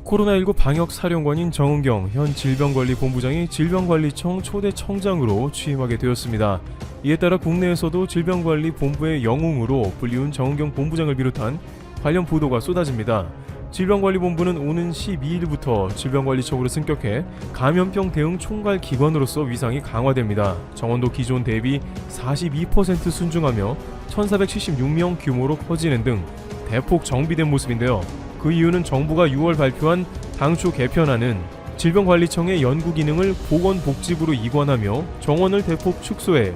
코로나19 방역사령관인 정은경 현 질병관리본부장이 질병관리청 초대 청장으로 취임하게 되었습니다. 이에 따라 국내에서도 질병관리본부의 영웅으로 불리운 정은경 본부장을 비롯한 관련 보도가 쏟아집니다. 질병관리본부는 오는 12일부터 질병관리청으로 승격해 감염병 대응 총괄 기관으로서 위상이 강화됩니다. 정원도 기존 대비 42% 순증하며 1476명 규모로 커지는 등 대폭 정비된 모습인데요. 그 이유는 정부가 6월 발표한 당초 개편안은 질병관리청의 연구 기능을 보건복지부로 이관하며 정원을 대폭 축소해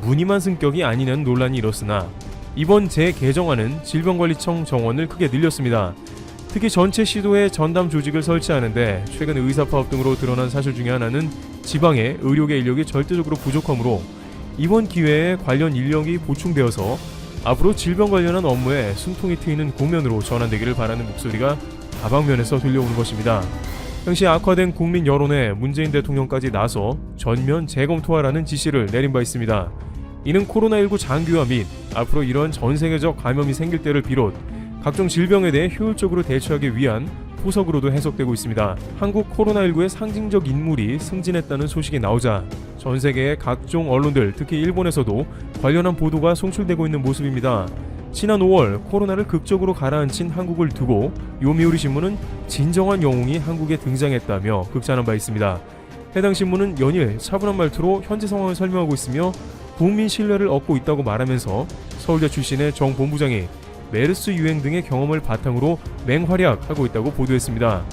무늬만 승격이 아니냐는 논란이 일었으나 이번 재개정안은 질병관리청 정원을 크게 늘렸습니다. 특히 전체 시도에 전담 조직을 설치하는데 최근 의사파업 등으로 드러난 사실 중에 하나는 지방의 의료계 인력이 절대적으로 부족하므로 이번 기회에 관련 인력이 보충되어서 앞으로 질병 관련한 업무에 숨통이 트이는 국면으로 전환되기를 바라는 목소리가 다방면에서 들려오는 것입니다. 당시 악화된 국민 여론에 문재인 대통령까지 나서 전면 재검토하라는 지시를 내린 바 있습니다. 이는 코로나19 장기화 및 앞으로 이런 전 세계적 감염이 생길 때를 비롯 각종 질병에 대해 효율적으로 대처하기 위한 포석으로도 해석되고 있습니다. 한국 코로나19의 상징적 인물이 승진했다는 소식이 나오자 전 세계의 각종 언론들, 특히 일본에서도 관련한 보도가 송출되고 있는 모습입니다. 지난 5월 코로나를 극적으로 가라앉힌 한국을 두고 요미우리 신문은 진정한 영웅이 한국에 등장했다며 극찬한 바 있습니다. 해당 신문은 연일 차분한 말투로 현재 상황을 설명하고 있으며 국민 신뢰를 얻고 있다고 말하면서 서울대 출신의 정 본부장이 메르스 유행 등의 경험을 바탕으로 맹활약하고 있다고 보도했습니다.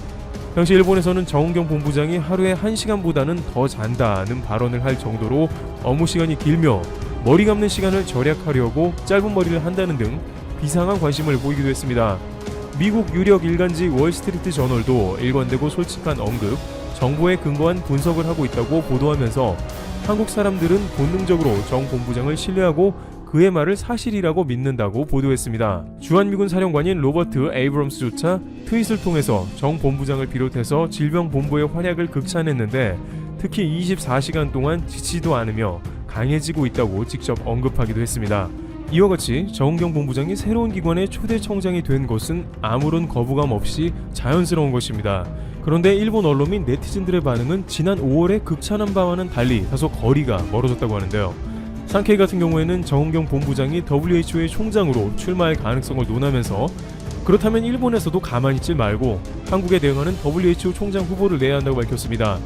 당시 일본에서는 정은경 본부장이 하루에 1시간보다는 더 잔다는 발언을 할 정도로 업무 시간이 길며 머리 감는 시간을 절약하려고 짧은 머리를 한다는 등 비상한 관심을 보이기도 했습니다. 미국 유력 일간지 월스트리트 저널도 일관되고 솔직한 언급, 정보에 근거한 분석을 하고 있다고 보도하면서 한국 사람들은 본능적으로 정 본부장을 신뢰하고 그의 말을 사실이라고 믿는다고 보도했습니다. 주한미군 사령관인 로버트 에이브럼스조차 트윗을 통해서 정 본부장을 비롯해서 질병본부의 활약을 극찬했는데 특히 24시간 동안 지치지도 않으며 강해지고 있다고 직접 언급하기도 했습니다. 이와 같이 정은경 본부장이 새로운 기관의 초대 청장이 된 것은 아무런 거부감 없이 자연스러운 것입니다. 그런데 일본 언론 및 네티즌들의 반응은 지난 5월에 극찬한 바와는 달리 다소 거리가 멀어졌다고 하는데요. 상케이 같은 경우에는 정은경 본부장이 WHO의 총장으로 출마할 가능성을 논하면서 그렇다면 일본에서도 가만히 있지 말고 한국에 대응하는 WHO 총장 후보를 내야 한다고 밝혔습니다.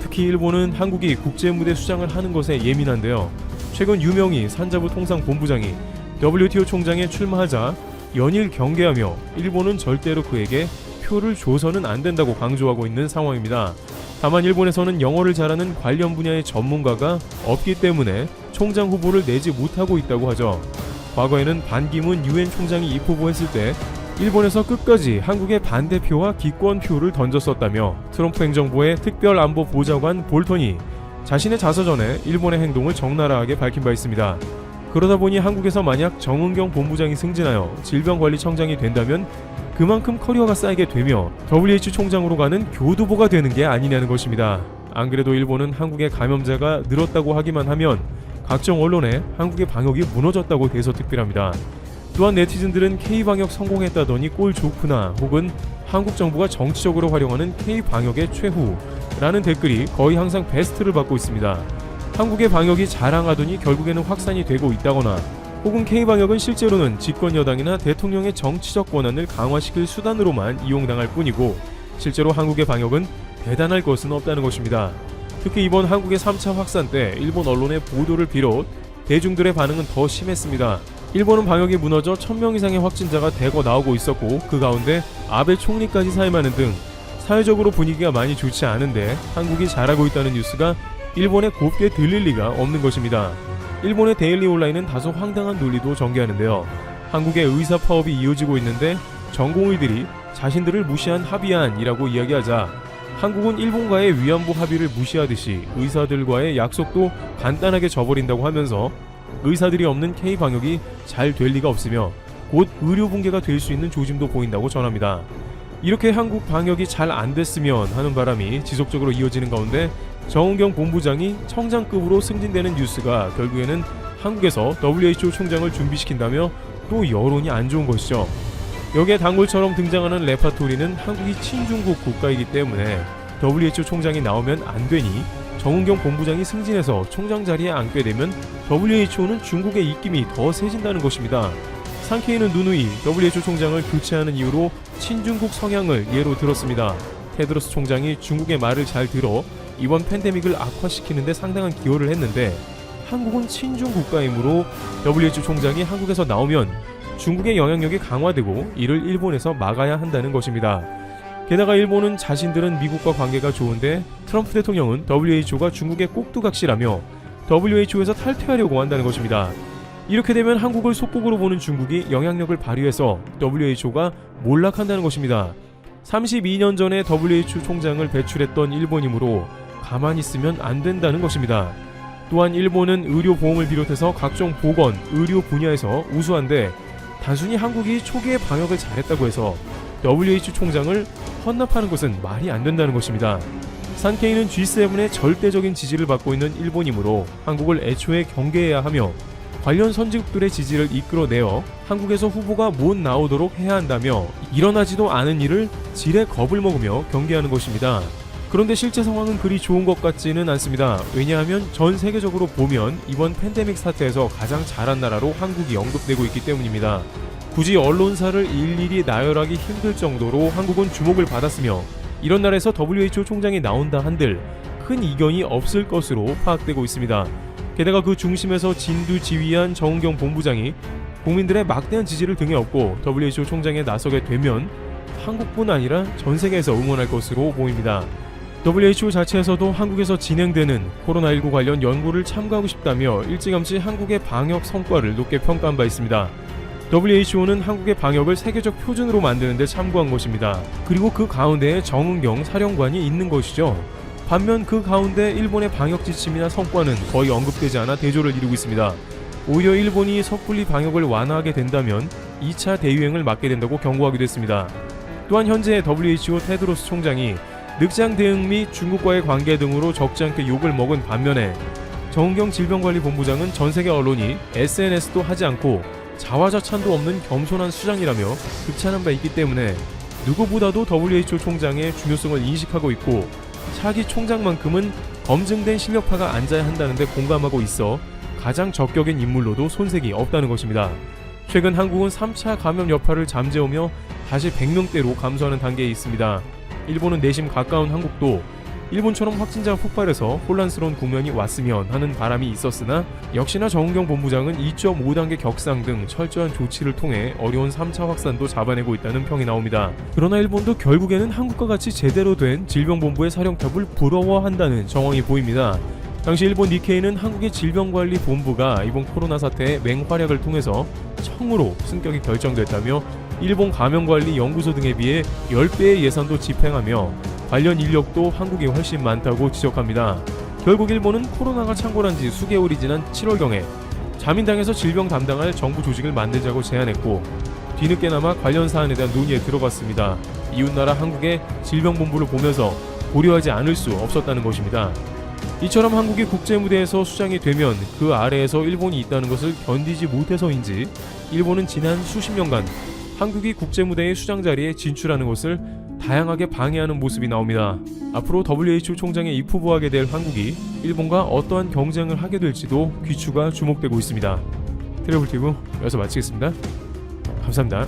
특히 일본은 한국이 국제무대 수장을 하는 것에 예민한데요. 최근 유명희 산자부 통상본부장이 WTO 총장에 출마하자 연일 경계하며 일본은 절대로 그에게 표를 줘서는 안 된다고 강조하고 있는 상황입니다. 다만 일본에서는 영어를 잘하는 관련 분야의 전문가가 없기 때문에 총장 후보를 내지 못하고 있다고 하죠. 과거에는 반기문 유엔 총장이 입후보했을 때 일본에서 끝까지 한국의 반대표와 기권표를 던졌었다며 트럼프 행정부의 특별안보보좌관 볼턴이 자신의 자서전에 일본의 행동을 적나라하게 밝힌 바 있습니다. 그러다 보니 한국에서 만약 정은경 본부장이 승진하여 질병관리청장이 된다면 그만큼 커리어가 쌓이게 되며 WHO 총장으로 가는 교두보가 되는 게 아니냐는 것입니다. 안 그래도 일본은 한국의 감염자가 늘었다고 하기만 하면 각종 언론에 한국의 방역이 무너졌다고 대서특필합니다. 또한 네티즌들은 K방역 성공했다더니 꼴 좋구나 혹은 한국 정부가 정치적으로 활용하는 K방역의 최후라는 댓글이 거의 항상 베스트를 받고 있습니다. 한국의 방역이 자랑하더니 결국에는 확산이 되고 있다거나 혹은 K방역은 실제로는 집권여당이나 대통령의 정치적 권한을 강화시킬 수단으로만 이용당할 뿐이고 실제로 한국의 방역은 대단할 것은 없다는 것입니다. 특히 이번 한국의 3차 확산 때 일본 언론의 보도를 비롯 대중들의 반응은 더 심했습니다. 일본은 방역이 무너져 1000명 이상의 확진자가 대거 나오고 있었고 그 가운데 아베 총리까지 사임하는 등 사회적으로 분위기가 많이 좋지 않은데 한국이 잘하고 있다는 뉴스가 일본에 곱게 들릴 리가 없는 것입니다. 일본의 데일리 온라인은 다소 황당한 논리도 전개하는데요. 한국의 의사 파업이 이어지고 있는데 전공의들이 자신들을 무시한 합의안이라고 이야기하자 한국은 일본과의 위안부 합의를 무시하듯이 의사들과의 약속도 간단하게 저버린다고 하면서 의사들이 없는 K방역이 잘 될 리가 없으며 곧 의료 붕괴가 될 수 있는 조짐도 보인다고 전합니다. 이렇게 한국 방역이 잘 안 됐으면 하는 바람이 지속적으로 이어지는 가운데 정은경 본부장이 청장급으로 승진되는 뉴스가 결국에는 한국에서 WHO 총장을 준비시킨다며 또 여론이 안 좋은 것이죠. 여기에 단골처럼 등장하는 레파토리는 한국이 친중국 국가이기 때문에 WHO 총장이 나오면 안 되니 정은경 본부장이 승진해서 총장 자리에 앉게 되면 WHO는 중국의 입김이 더 세진다는 것입니다. 상케이는 누누이 WHO 총장을 교체하는 이유로 친중국 성향을 예로 들었습니다. 테드로스 총장이 중국의 말을 잘 들어 이번 팬데믹을 악화시키는 데 상당한 기여를 했는데 한국은 친중 국가이므로 WHO 총장이 한국에서 나오면 중국의 영향력이 강화되고 이를 일본에서 막아야 한다는 것입니다. 게다가 일본은 자신들은 미국과 관계가 좋은데 트럼프 대통령은 WHO가 중국의 꼭두각시라며 WHO에서 탈퇴하려고 한다는 것입니다. 이렇게 되면 한국을 속국으로 보는 중국이 영향력을 발휘해서 WHO가 몰락한다는 것입니다. 32년 전에 WHO 총장을 배출했던 일본이므로 가만히 있으면 안 된다는 것입니다. 또한 일본은 의료보험을 비롯해서 각종 보건, 의료 분야에서 우수한데 단순히 한국이 초기에 방역을 잘했다고 해서 WHO 총장을 헌납하는 것은 말이 안 된다는 것입니다. 산케이는 G7의 절대적인 지지를 받고 있는 일본이므로 한국을 애초에 경계해야 하며 관련 선진국들의 지지를 이끌어내어 한국에서 후보가 못 나오도록 해야 한다며 일어나지도 않은 일을 지레 겁을 먹으며 경계하는 것입니다. 그런데 실제 상황은 그리 좋은 것 같지는 않습니다. 왜냐하면 전 세계적으로 보면 이번 팬데믹 사태에서 가장 잘한 나라로 한국이 언급되고 있기 때문입니다. 굳이 언론사를 일일이 나열하기 힘들 정도로 한국은 주목을 받았으며 이런 나라에서 WHO 총장이 나온다 한들 큰 이견이 없을 것으로 파악되고 있습니다. 게다가 그 중심에서 진두지휘한 정은경 본부장이 국민들의 막대한 지지를 등에 업고 WHO 총장에 나서게 되면 한국뿐 아니라 전 세계에서 응원할 것으로 보입니다. WHO 자체에서도 한국에서 진행되는 코로나19 관련 연구를 참가하고 싶다며 일찌감치 한국의 방역 성과를 높게 평가한 바 있습니다. WHO는 한국의 방역을 세계적 표준으로 만드는 데 참고한 것입니다. 그리고 그 가운데에 정은경 사령관이 있는 것이죠. 반면 그 가운데 일본의 방역 지침이나 성과는 거의 언급되지 않아 대조를 이루고 있습니다. 오히려 일본이 섣불리 방역을 완화하게 된다면 2차 대유행을 맞게 된다고 경고하기도 했습니다. 또한 현재 WHO 테드로스 총장이 늑장 대응 및 중국과의 관계 등으로 적지 않게 욕을 먹은 반면에 정은경 질병관리본부장은 전세계 언론이 SNS도 하지 않고 자화자찬도 없는 겸손한 수장이라며 극찬한 바 있기 때문에 누구보다도 WHO 총장의 중요성을 인식하고 있고 차기 총장만큼은 검증된 실력파가 앉아야 한다는데 공감하고 있어 가장 적격인 인물로도 손색이 없다는 것입니다. 최근 한국은 3차 감염 여파를 잠재우며 다시 100명대로 감소하는 단계에 있습니다. 일본은 내심 가까운 한국도 일본처럼 확진자가 폭발해서 혼란스러운 국면이 왔으면 하는 바람이 있었으나 역시나 정은경 본부장은 2.5단계 격상 등 철저한 조치를 통해 어려운 3차 확산도 잡아내고 있다는 평이 나옵니다. 그러나 일본도 결국에는 한국과 같이 제대로 된 질병본부의 사령탑을 부러워한다는 정황이 보입니다. 당시 일본 니케이는 한국의 질병관리본부가 이번 코로나 사태의 맹활약을 통해서 청으로 승격이 결정됐다며 일본 감염관리연구소 등에 비해 10배의 예산도 집행하며 관련 인력도 한국이 훨씬 많다고 지적합니다. 결국 일본은 코로나가 창궐한 지 수개월이 지난 7월경에 자민당에서 질병 담당할 정부 조직을 만들자고 제안했고 뒤늦게나마 관련 사안에 대한 논의에 들어갔습니다. 이웃나라 한국의 질병본부를 보면서 고려하지 않을 수 없었다는 것입니다. 이처럼 한국이 국제무대에서 수장이 되면 그 아래에서 일본이 있다는 것을 견디지 못해서인지 일본은 지난 수십 년간 한국이 국제무대의 수장 자리에 진출하는 것을 다양하게 방해하는 모습이 나옵니다. 앞으로 WHO 총장에 입후보하게 될 한국이 일본과 어떠한 경쟁을 하게 될지도 귀추가 주목되고 있습니다. 트래블티브 여기서 마치겠습니다. 감사합니다.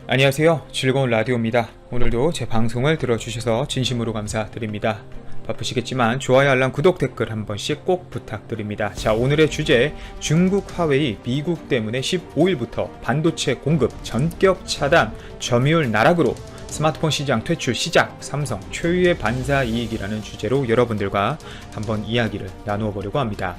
안녕하세요. 즐거운 라디오입니다. 오늘도 제 방송을 들어주셔서 진심으로 감사드립니다. 바쁘시겠지만 좋아요, 알람, 구독, 댓글 한 번씩 꼭 부탁드립니다. 자, 오늘의 주제 중국 화웨이 미국 때문에 15일부터 반도체 공급 전격 차단 점유율 나락으로 스마트폰 시장 퇴출 시작 삼성 초유의 반사이익이라는 주제로 여러분들과 한번 이야기를 나누어 보려고 합니다.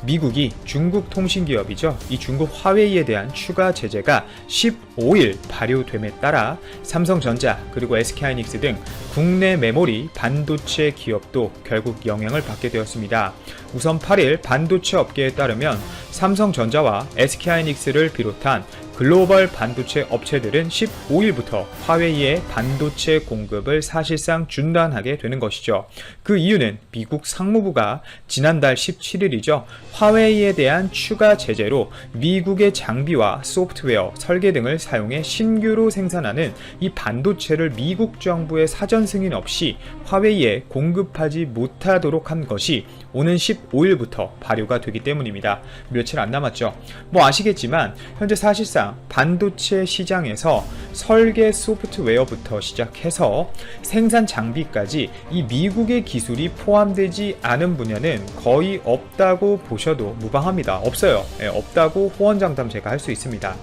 미국이 중국 통신기업이죠. 이 중국 화웨이에 대한 추가 제재가 15일 발효됨에 따라 삼성전자 그리고 SK하이닉스 등 국내 메모리 반도체 기업도 결국 영향을 받게 되었습니다. 우선 8일 반도체 업계에 따르면 삼성전자와 SK하이닉스를 비롯한 글로벌 반도체 업체들은 15일부터 화웨이의 반도체 공급을 사실상 중단하게 되는 것이죠. 그 이유는 미국 상무부가 지난달 17일이죠. 화웨이에 대한 추가 제재로 미국의 장비와 소프트웨어, 설계 등을 사용해 신규로 생산하는 이 반도체를 미국 정부의 사전 승인 없이 화웨이에 공급하지 못하도록 한 것이 오는 15일부터 발효가 되기 때문입니다. 며칠 안 남았죠. 뭐 아시겠지만 현재 사실상 반도체 시장에서 설계 소프트웨어부터 시작해서 생산 장비까지 이 미국의 기술이 포함되지 않은 분야는 거의 없다고 보셔도 무방합니다. 없어요. 없다고 호언장담 제가 할 수 있습니다.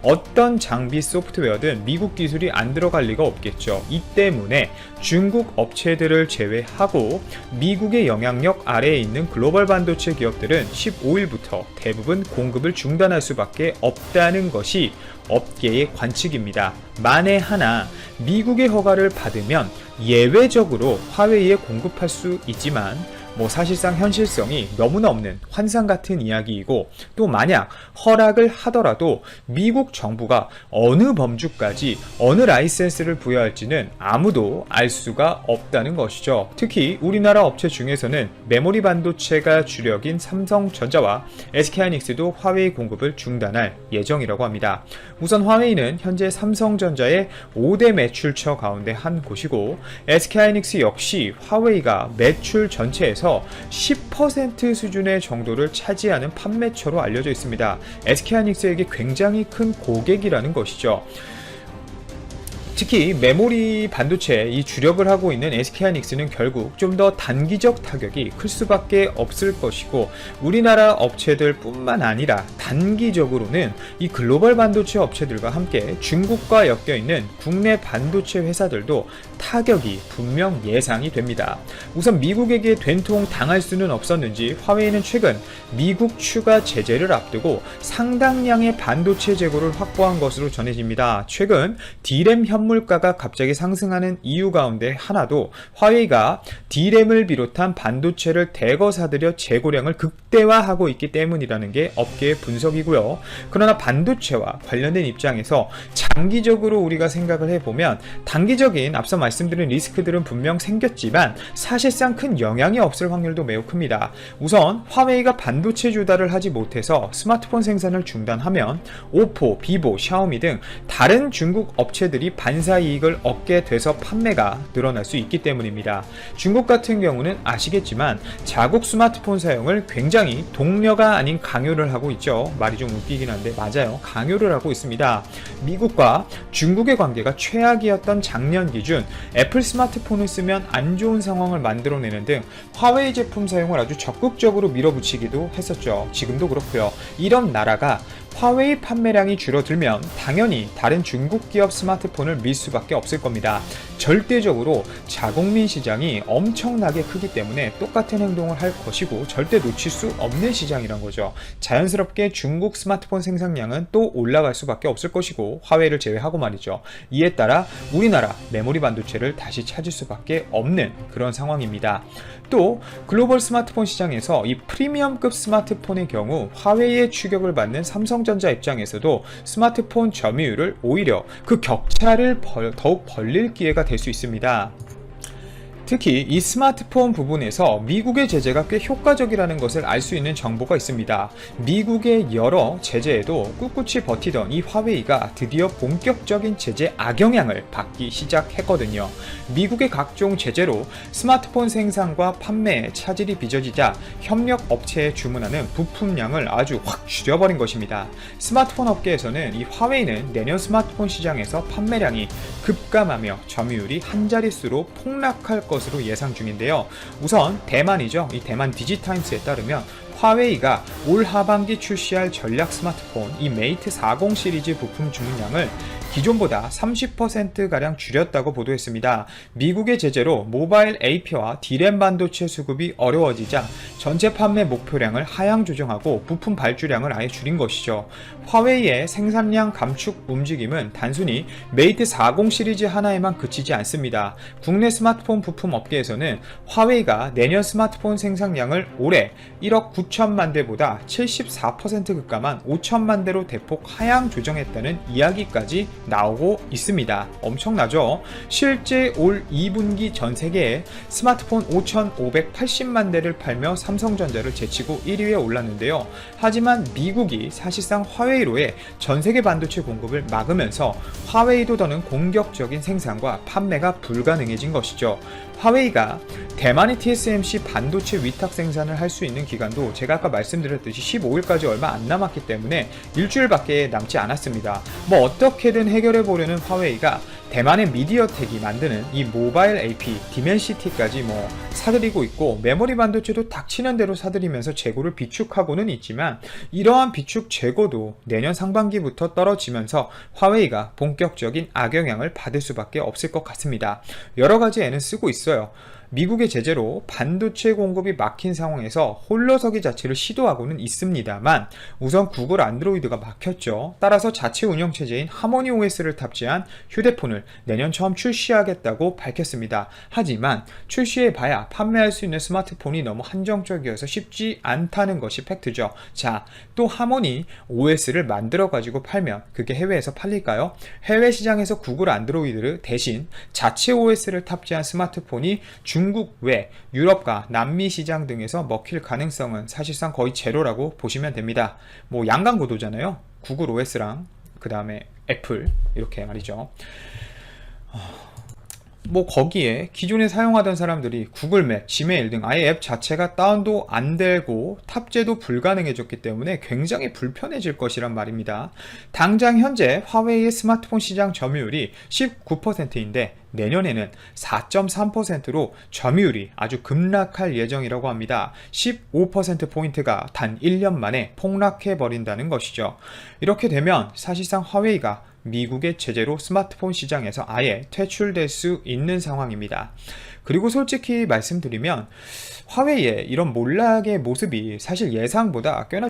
어떤 장비 소프트웨어든 미국 기술이 안 들어갈 리가 없겠죠. 이 때문에 중국 업체들을 제외하고 미국의 영향력 아래에 있는 글로벌 반도체 기업들은 15일부터 대부분 공급을 중단할 수밖에 없다는 것이 업계의 관측입니다. 만에 하나 미국의 허가를 받으면 예외적으로 화웨이에 공급할 수 있지만 사실상 현실성이 너무나 없는 환상 같은 이야기이고, 또 만약 허락을 하더라도 미국 정부가 어느 범주까지 어느 라이센스를 부여할지는 아무도 알 수가 없다는 것이죠. 특히 우리나라 업체 중에서는 메모리 반도체가 주력인 삼성전자와 SK하이닉스도 화웨이 공급을 중단할 예정이라고 합니다. 우선 화웨이는 현재 삼성전자의 5대 매출처 가운데 한 곳이고, SK하이닉스 역시 화웨이가 매출 전체에서 10% 수준의 정도를 차지하는 판매처로 알려져 있습니다. SK하이닉스에게 굉장히 큰 고객이라는 것이죠. 특히 메모리 반도체에 이 주력을 하고 있는 SK하이닉스는 결국 좀 더 단기적 타격이 클 수밖에 없을 것이고, 우리나라 업체들 뿐만 아니라 단기적으로는 이 글로벌 반도체 업체들과 함께 중국과 엮여있는 국내 반도체 회사들도 타격이 분명 예상이 됩니다. 우선 미국에게 된통 당할 수는 없었는지 화웨이는 최근 미국 추가 제재를 앞두고 상당량의 반도체 재고를 확보한 것으로 전해집니다. 최근 D램 현물가가 갑자기 상승하는 이유 가운데 하나도 화웨이가 D램을 비롯한 반도체를 대거 사들여 재고량을 극대화하고 있기 때문이라는 게 업계의 분석이고요. 그러나 반도체와 관련된 입장에서 장기적으로 우리가 생각을 해보면 단기적인 앞서 말씀드린 리스크들은 분명 생겼지만 사실상 큰 영향이 없을 확률도 매우 큽니다. 우선 화웨이가 반도체 조달을 하지 못해서 스마트폰 생산을 중단하면 오포, 비보, 샤오미 등 다른 중국 업체들이 반사이익을 얻게 돼서 판매가 늘어날 수 있기 때문입니다. 중국 같은 경우는 아시겠지만 자국 스마트폰 사용을 굉장히 독려가 아닌 강요를 하고 있죠. 말이 좀 웃기긴 한데 맞아요. 강요를 하고 있습니다. 미국과 중국의 관계가 최악이었던 작년 기준 애플 스마트폰을 쓰면 안 좋은 상황을 만들어내는 등 화웨이 제품 사용을 아주 적극적으로 밀어붙이기도 했었죠. 지금도 그렇고요. 이런 나라가 화웨이 판매량이 줄어들면 당연히 다른 중국 기업 스마트폰을 밀 수밖에 없을 겁니다. 절대적으로 자국민 시장이 엄청나게 크기 때문에 똑같은 행동을 할 것이고 절대 놓칠 수 없는 시장이란 거죠. 자연스럽게 중국 스마트폰 생산량은 또 올라갈 수밖에 없을 것이고 화웨이를 제외하고 말이죠. 이에 따라 우리나라 메모리 반도체를 다시 찾을 수밖에 없는 그런 상황입니다. 또 글로벌 스마트폰 시장에서 이 프리미엄급 스마트폰의 경우 화웨이의 추격을 받는 삼성전자 입장에서도 스마트폰 점유율을 오히려 그 격차를 더욱 벌릴 기회가 될 수 있습니다. 특히 이 스마트폰 부분에서 미국의 제재가 꽤 효과적이라는 것을 알 수 있는 정보가 있습니다. 미국의 여러 제재에도 꿋꿋이 버티던 이 화웨이가 드디어 본격적인 제재 악영향을 받기 시작했거든요. 미국의 각종 제재로 스마트폰 생산과 판매에 차질이 빚어지자 협력 업체에 주문하는 부품량을 아주 확 줄여버린 것입니다. 스마트폰 업계에서는 이 화웨이는 내년 스마트폰 시장에서 판매량이 급감하며 점유율이 한 자릿수로 폭락할 것으로 예상 중인데요. 우선 대만이죠. 이 대만 디지타임스에 따르면 화웨이가 올 하반기 출시할 전략 스마트폰 이 메이트 40 시리즈 부품 주문량을 기존보다 30%가량 줄였다고 보도했습니다. 미국의 제재로 모바일 AP와 D램 반도체 수급이 어려워지자 전체 판매 목표량을 하향 조정하고 부품 발주량을 아예 줄인 것이죠. 화웨이의 생산량 감축 움직임은 단순히 메이트 40 시리즈 하나에만 그치지 않습니다. 국내 스마트폰 부품 업계에서는 화웨이가 내년 스마트폰 생산량을 올해 1억 9천만 대보다 74% 급감한 5천만 대로 대폭 하향 조정했다는 이야기까지 나오고 있습니다. 엄청나죠? 실제 올 2분기 전 세계에 스마트폰 5,580만 대를 팔며 삼성전자를 제치고 1위에 올랐는데요. 하지만 미국이 사실상 화웨이로의 전 세계 반도체 공급을 막으면서 화웨이도 더는 공격적인 생산과 판매가 불가능해진 것이죠. 화웨이가 대만의 TSMC 반도체 위탁 생산을 할 수 있는 기간도 제가 아까 말씀드렸듯이 15일까지 얼마 안 남았기 때문에 일주일밖에 남지 않았습니다. 뭐 어떻게든 해결해 보려는 화웨이가 대만의 미디어텍이 만드는 이 모바일 AP, 디멘시티까지 사들이고 있고, 메모리 반도체도 닥치는 대로 사들이면서 재고를 비축하고는 있지만, 이러한 비축 재고도 내년 상반기부터 떨어지면서 화웨이가 본격적인 악영향을 받을 수밖에 없을 것 같습니다. 여러 가지 애는 쓰고 있어요. 미국의 제재로 반도체 공급이 막힌 상황에서 홀로서기 자체를 시도하고는 있습니다만, 우선 구글 안드로이드가 막혔죠. 따라서 자체 운영체제인 하모니 OS를 탑재한 휴대폰을 내년 처음 출시하겠다고 밝혔습니다. 하지만 출시해봐야 판매할 수 있는 스마트폰이 너무 한정적이어서 쉽지 않다는 것이 팩트죠. 자, 또 하모니 OS를 만들어가지고 팔면 그게 해외에서 팔릴까요? 해외 시장에서 구글 안드로이드를 대신 자체 OS를 탑재한 스마트폰이 중국 외 유럽과 남미 시장 등에서 먹힐 가능성은 사실상 거의 제로라고 보시면 됩니다. 양강구도잖아요. 구글 OS랑 그 다음에 애플 이렇게 말이죠. 거기에 기존에 사용하던 사람들이 구글맵, 지메일 등 아예 앱 자체가 다운도 안 되고 탑재도 불가능해졌기 때문에 굉장히 불편해질 것이란 말입니다. 당장 현재 화웨이의 스마트폰 시장 점유율이 19%인데 내년에는 4.3%로 점유율이 아주 급락할 예정이라고 합니다. 15%포인트가 단 1년 만에 폭락해버린다는 것이죠. 이렇게 되면 사실상 화웨이가 미국의 제재로 스마트폰 시장에서 아예 퇴출될 수 있는 상황입니다. 그리고 솔직히 말씀드리면 화웨이의 이런 몰락의 모습이 사실 예상보다 꽤나